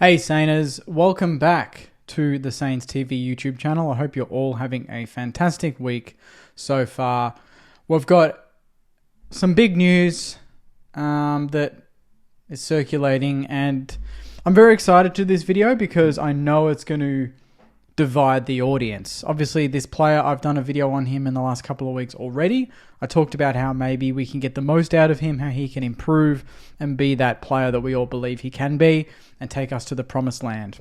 Hey Sainers, welcome back to the Saints TV YouTube channel. I hope you're all having a fantastic week so far. We've got some big news that is circulating, and I'm very excited to this video because I know it's going to divide the audience. Obviously, this player, I've done a video on him in the last couple of weeks already. I talked about how maybe we can get the most out of him, how he can improve and be that player that we all believe he can be and take us to the promised land.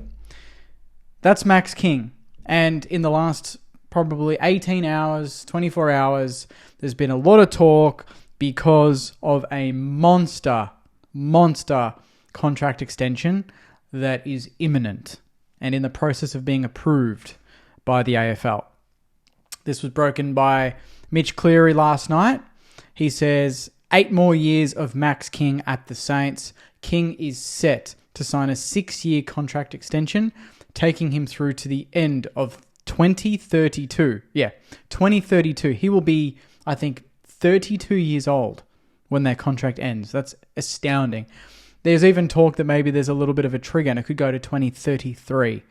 That's Max King. And in the last probably 18 hours, 24 hours, there's been a lot of talk because of a monster contract extension that is imminent and in the process of being approved by the AFL. This was broken by Mitch Cleary last night. He says 8 more years of Max King at the Saints. King is set to sign a 6-year contract extension, taking him through to the end of 2032. Yeah, 2032. He will be, I think, 32 years old when their contract ends. That's astounding. There's even talk that maybe there's a little bit of a trigger and it could go to 2033.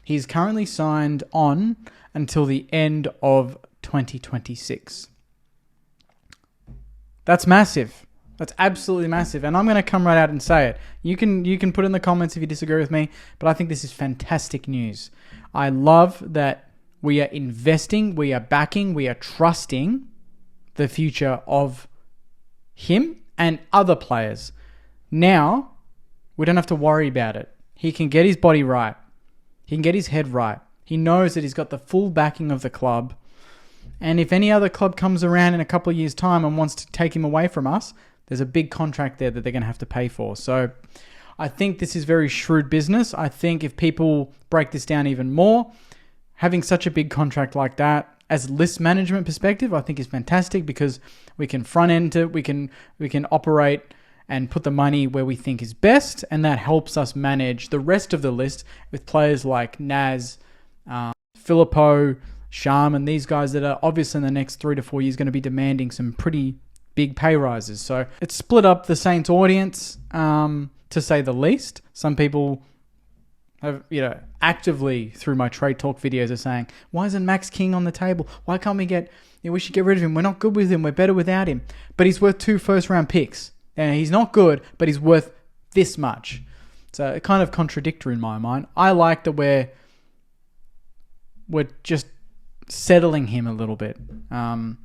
He's currently signed on until the end of 2026. That's massive. That's absolutely massive. And I'm going to come right out and say it. You can put in the comments if you disagree with me, but I think this is fantastic news. I love that we are investing, we are backing, we are trusting the future of him and other players. Now, we don't have to worry about it. He can get his body right. He can get his head right. He knows that he's got the full backing of the club. And if any other club comes around in a couple of years' time and wants to take him away from us, there's a big contract there that they're going to have to pay for. So I think this is very shrewd business. I think if people break this down even more, having such a big contract like that, as list management perspective, I think is fantastic because we can front end it, we can operate and put the money where we think is best, and that helps us manage the rest of the list with players like Naz, Filippo, Sham, and these guys that are obviously in the next 3 to 4 years going to be demanding some pretty big pay rises. So it's split up the Saints audience, to say the least. Some people have, actively through my trade talk videos are saying, why isn't Max King on the table? Why can't we we should get rid of him. We're not good with him. We're better without him. But he's worth 2 first-round picks. And he's not good, but he's worth this much. So kind of contradictory in my mind. I like that we're just settling him a little bit. And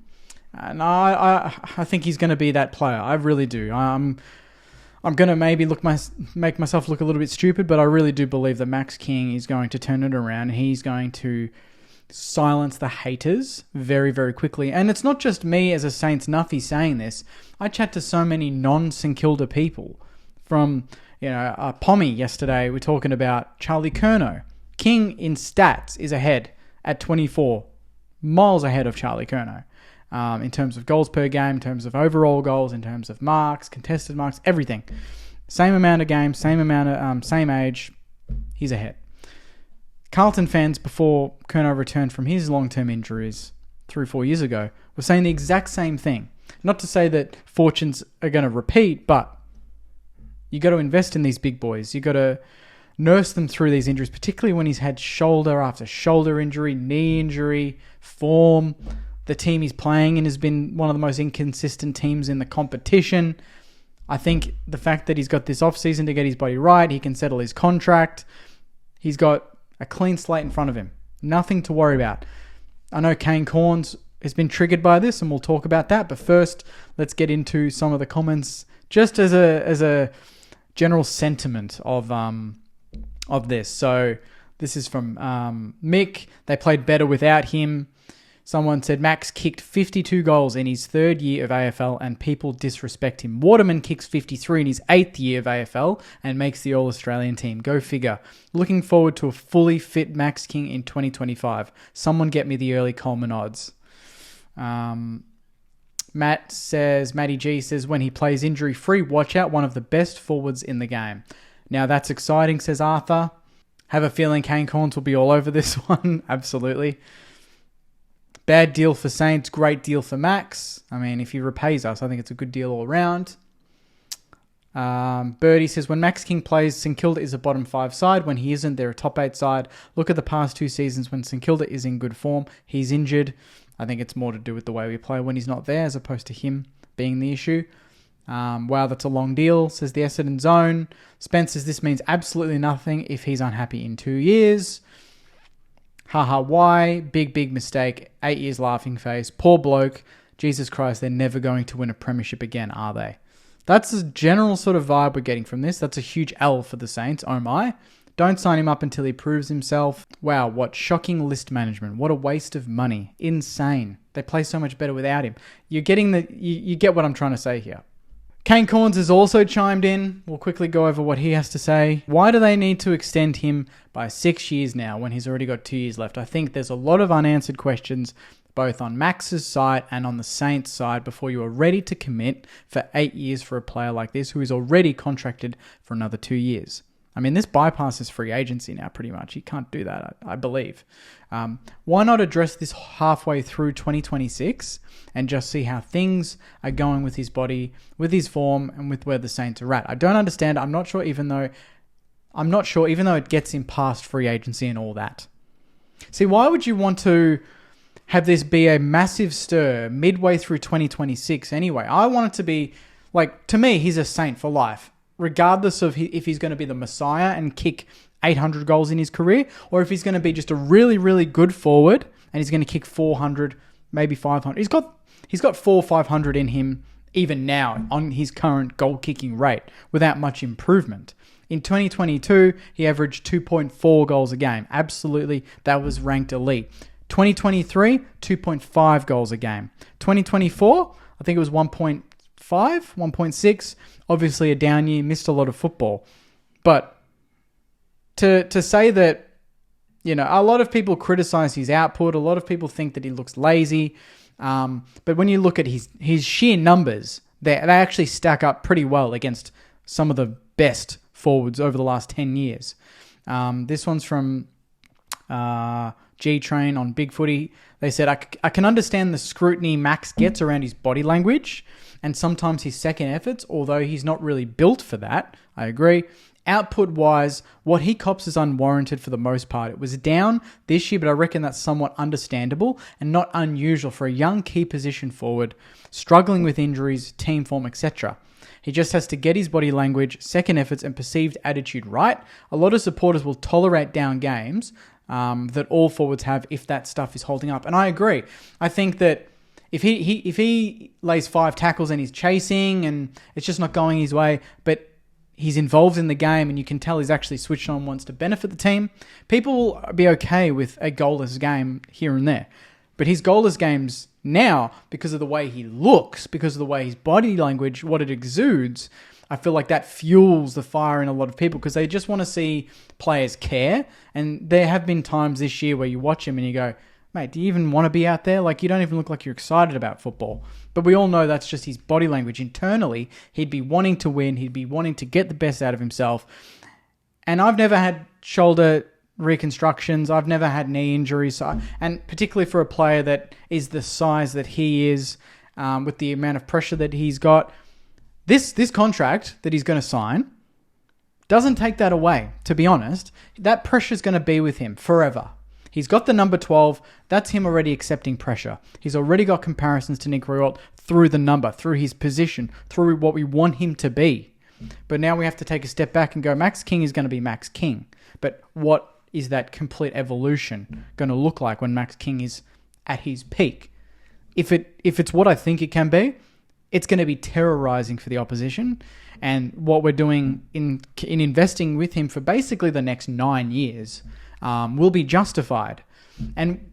I think he's going to be that player. I really do. I'm going to maybe make myself look a little bit stupid, but I really do believe that Max King is going to turn it around. He's going to silence the haters very, very quickly. And it's not just me as a Saints nuffy saying this. I chat to so many non-St Kilda people. From, Pommy yesterday, we're talking about Charlie Curnow. King in stats is ahead at 24. Miles ahead of Charlie Curnow. In terms of goals per game, in terms of overall goals, in terms of marks, contested marks, everything. Same amount of games, same age, he's ahead. Carlton fans, before Curnow returned from his long-term injuries 3 or 4 years ago, were saying the exact same thing. Not to say that fortunes are going to repeat, but you got to invest in these big boys. You got to nurse them through these injuries, particularly when he's had shoulder after shoulder injury, knee injury, form. The team he's playing in has been one of the most inconsistent teams in the competition. I think the fact that he's got this off-season to get his body right, he can settle his contract. He's got a clean slate in front of him. Nothing to worry about. I know Kane Cornes has been triggered by this, and we'll talk about that. But first, let's get into some of the comments, just as a general sentiment of this. So this is from Mick. They played better without him. Someone said Max kicked 52 goals in his 3rd year of AFL and people disrespect him. Waterman kicks 53 in his 8th year of AFL and makes the All-Australian team. Go figure. Looking forward to a fully fit Max King in 2025. Someone get me the early Coleman odds. Matty G says, when he plays injury-free, watch out, one of the best forwards in the game. Now that's exciting, says Arthur. Have a feeling Kane Cornes will be all over this one. Absolutely. Bad deal for Saints, great deal for Max. I mean, if he repays us, I think it's a good deal all around. Birdie says, when Max King plays, St Kilda is a bottom 5 side. When he isn't, they're a top 8 side. Look at the past 2 seasons when St Kilda is in good form. He's injured. I think it's more to do with the way we play when he's not there as opposed to him being the issue. Wow, that's a long deal, says the Essendon Zone. Spence says, this means absolutely nothing if he's unhappy in 2 years. Haha, why? Big mistake. 8 years laughing face. Poor bloke. Jesus Christ, they're never going to win a premiership again, are they? That's the general sort of vibe we're getting from this. That's a huge L for the Saints. Oh my. Don't sign him up until he proves himself. Wow, what shocking list management. What a waste of money. Insane. They play so much better without him. You're getting you get what I'm trying to say here. Kane Cornes has also chimed in. We'll quickly go over what he has to say. Why do they need to extend him by 6 years now when he's already got 2 years left? I think there's a lot of unanswered questions both on Max's side and on the Saints side before you are ready to commit for 8 years for a player like this who is already contracted for another 2 years. I mean, this bypasses free agency now pretty much. You can't do that, I believe. Why not address this halfway through 2026 and just see how things are going with his body, with his form, and with where the Saints are at? I don't understand. I'm not sure even though it gets him past free agency and all that. See, why would you want to have this be a massive stir midway through 2026 anyway? I want it to be, like, to me, he's a Saint for life, regardless of if he's going to be the Messiah and kick 800 goals in his career, or if he's going to be just a really, really good forward and he's going to kick 400, maybe 500. He's got 500 in him even now on his current goal-kicking rate without much improvement. In 2022, he averaged 2.4 goals a game. Absolutely, that was ranked elite. 2023, 2.5 goals a game. 2024, I think it was 1.5, 1.6. Obviously a down year, missed a lot of football. But to say that, you know, a lot of people criticize his output. A lot of people think that he looks lazy. But when you look at his sheer numbers, they actually stack up pretty well against some of the best forwards over the last 10 years. This one's from G-Train on Big Footy. They said, I can understand the scrutiny Max gets around his body language and sometimes his second efforts, although he's not really built for that. I agree. Output-wise, what he cops is unwarranted for the most part. It was down this year, but I reckon that's somewhat understandable and not unusual for a young key position forward, struggling with injuries, team form, etc. He just has to get his body language, second efforts, and perceived attitude right. A lot of supporters will tolerate down games that all forwards have if that stuff is holding up. And I agree. I think that if he lays 5 tackles and he's chasing and it's just not going his way, but he's involved in the game and you can tell he's actually switched on, wants to benefit the team, people will be okay with a goalless game here and there. But his goalless games now, because of the way he looks, because of the way his body language, what it exudes, I feel like that fuels the fire in a lot of people because they just want to see players care. And there have been times this year where you watch him and you go, mate, do you even want to be out there? Like, you don't even look like you're excited about football. But we all know that's just his body language. Internally, he'd be wanting to win. He'd be wanting to get the best out of himself. And I've never had shoulder reconstructions. I've never had knee injuries. And particularly for a player that is the size that he is, with the amount of pressure that he's got, this contract that he's going to sign doesn't take that away, to be honest. That pressure's going to be with him forever. He's got the number 12. That's him already accepting pressure. He's already got comparisons to Nick Riewoldt through the number, through his position, through what we want him to be. But now we have to take a step back and go, Max King is going to be Max King. But what is that complete evolution going to look like when Max King is at his peak? If it's what I think it can be, it's going to be terrorizing for the opposition. And what we're doing in investing with him for basically the next 9 years will be justified. And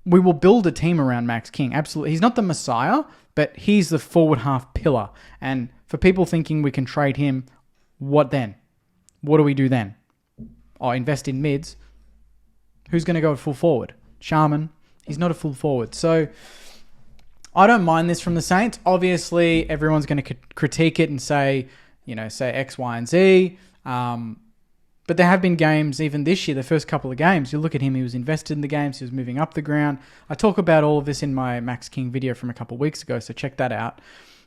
we will build a team around Max King. Absolutely. He's not the Messiah, but he's the forward half pillar. And for people thinking we can trade him, what then? What do we do then? Oh, invest in mids. Who's going to go at full forward? Sharman. He's not a full forward. So I don't mind this from the Saints. Obviously, everyone's going to critique it and say X, Y, and Z. But there have been games, even this year, the first couple of games, you look at him, he was invested in the games, he was moving up the ground. I talk about all of this in my Max King video from a couple of weeks ago, so check that out.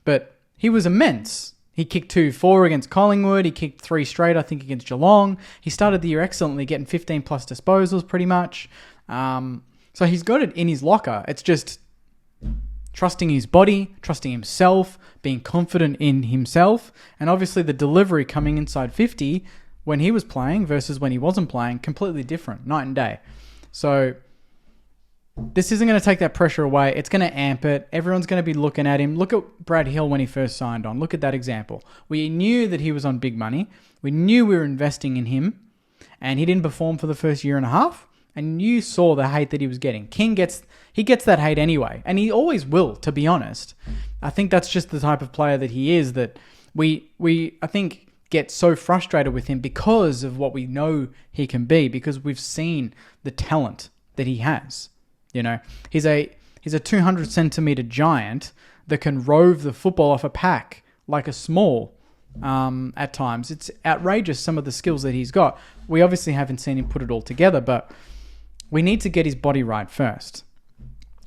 But he was immense. He kicked 2-4 against Collingwood. He kicked 3 straight, I think, against Geelong. He started the year excellently, getting 15 plus disposals pretty much. So he's got it in his locker. It's just trusting his body, trusting himself, being confident in himself. And obviously the delivery coming inside 50 when he was playing versus when he wasn't playing, completely different, night and day. So this isn't going to take that pressure away. It's going to amp it. Everyone's going to be looking at him. Look at Brad Hill when he first signed on. Look at that example. We knew that he was on big money. We knew we were investing in him. And he didn't perform for the first year and a half. And you saw the hate that he was getting. King gets that hate anyway. And he always will, to be honest. I think that's just the type of player that he is, that we I think, get so frustrated with him because of what we know he can be, because we've seen the talent that he has. You know, he's a 200 centimeter giant that can rove the football off a pack like a small at times. It's outrageous, some of the skills that he's got. We obviously haven't seen him put it all together, but we need to get his body right first.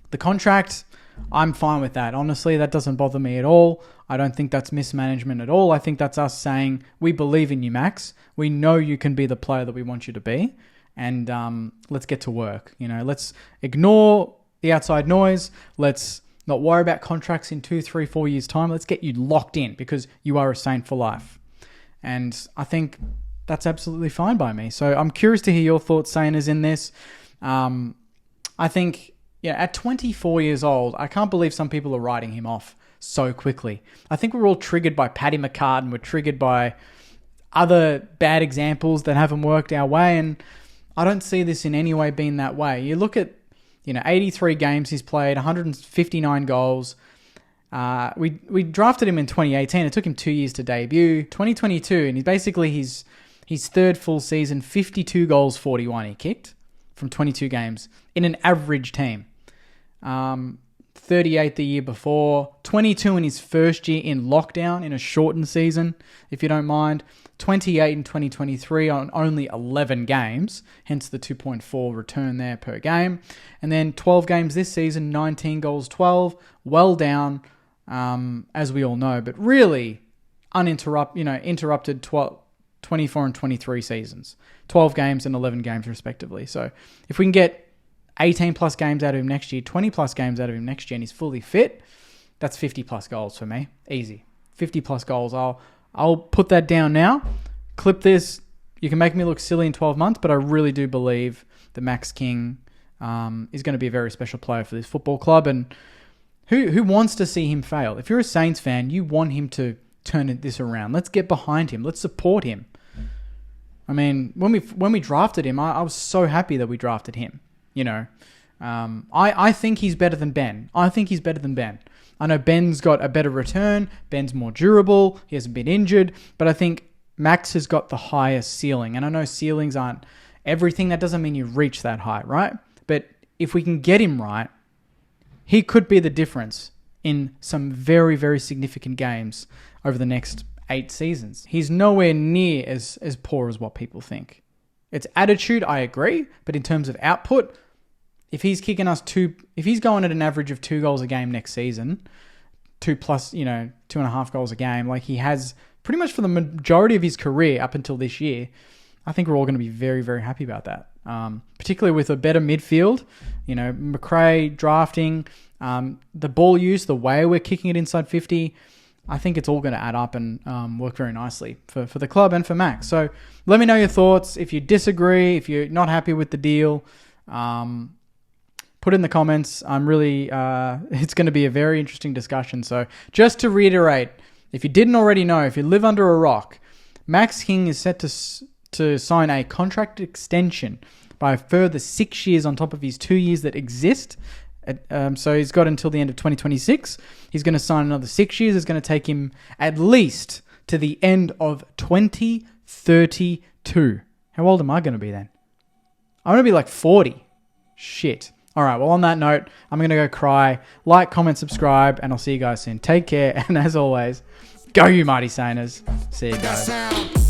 The contract, I'm fine with that. Honestly, that doesn't bother me at all. I don't think that's mismanagement at all. I think that's us saying, we believe in you, Max. We know you can be the player that we want you to be. And let's get to work. You know, let's ignore the outside noise. Let's not worry about contracts in 2, 3, 4 years' time. Let's get you locked in because you are a Saint for life. And I think that's absolutely fine by me. So I'm curious to hear your thoughts, Sainers, in this. I think, at 24 years old, I can't believe some people are writing him off so quickly. I think we're all triggered by Paddy McCart and we're triggered by other bad examples that haven't worked our way. And I don't see this in any way being that way. You look at, 83 games he's played, 159 goals. We drafted him in 2018. It took him 2 years to debut. 2022, and he's basically his third full season, 52 goals, 41 he kicked from 22 games in an average team. 38 the year before, 22 in his first year in lockdown in a shortened season, if you don't mind, 28 in 2023 on only 11 games, hence the 2.4 return there per game. And then 12 games this season, 19 goals, 12, well down, as we all know, but really interrupted 24 and 23 seasons, 12 games and 11 games respectively. So if we can get 18 plus games out of him next year, 20 plus games out of him next year, and he's fully fit, that's 50 plus goals for me. Easy. 50 plus goals. I'll put that down now. Clip this. You can make me look silly in 12 months, but I really do believe that Max King is going to be a very special player for this football club. And who wants to see him fail? If you're a Saints fan, you want him to turn this around. Let's get behind him. Let's support him. I mean, when we drafted him, I was so happy that we drafted him. I think he's better than Ben. I know Ben's got a better return. Ben's more durable. He hasn't been injured. But I think Max has got the highest ceiling. And I know ceilings aren't everything. That doesn't mean you reach that high, right? But if we can get him right, he could be the difference in some very, very significant games over the next 8 seasons. He's nowhere near as poor as what people think. It's attitude, I agree. But in terms of output, if he's kicking us if he's going at an average of 2 goals a game next season, 2 plus, 2.5 goals a game, like he has pretty much for the majority of his career up until this year, I think we're all going to be very, very happy about that. Particularly with a better midfield, McRae drafting, the ball use, the way we're kicking it inside 50, I think it's all going to add up and work very nicely for the club and for Max. So let me know your thoughts. If you disagree, if you're not happy with the deal, put it in the comments. I'm really, it's going to be a very interesting discussion. So just to reiterate, if you didn't already know, if you live under a rock, Max King is set to sign a contract extension by a further 6 years on top of his 2 years that exist. So he's got until the end of 2026. He's going to sign another 6 years. It's going to take him at least to the end of 2032. How old am I going to be then? I'm going to be like 40. Shit. All right, well, on that note, I'm going to go cry. Like, comment, subscribe, and I'll see you guys soon. Take care, and as always, go you mighty Sainers. See you guys.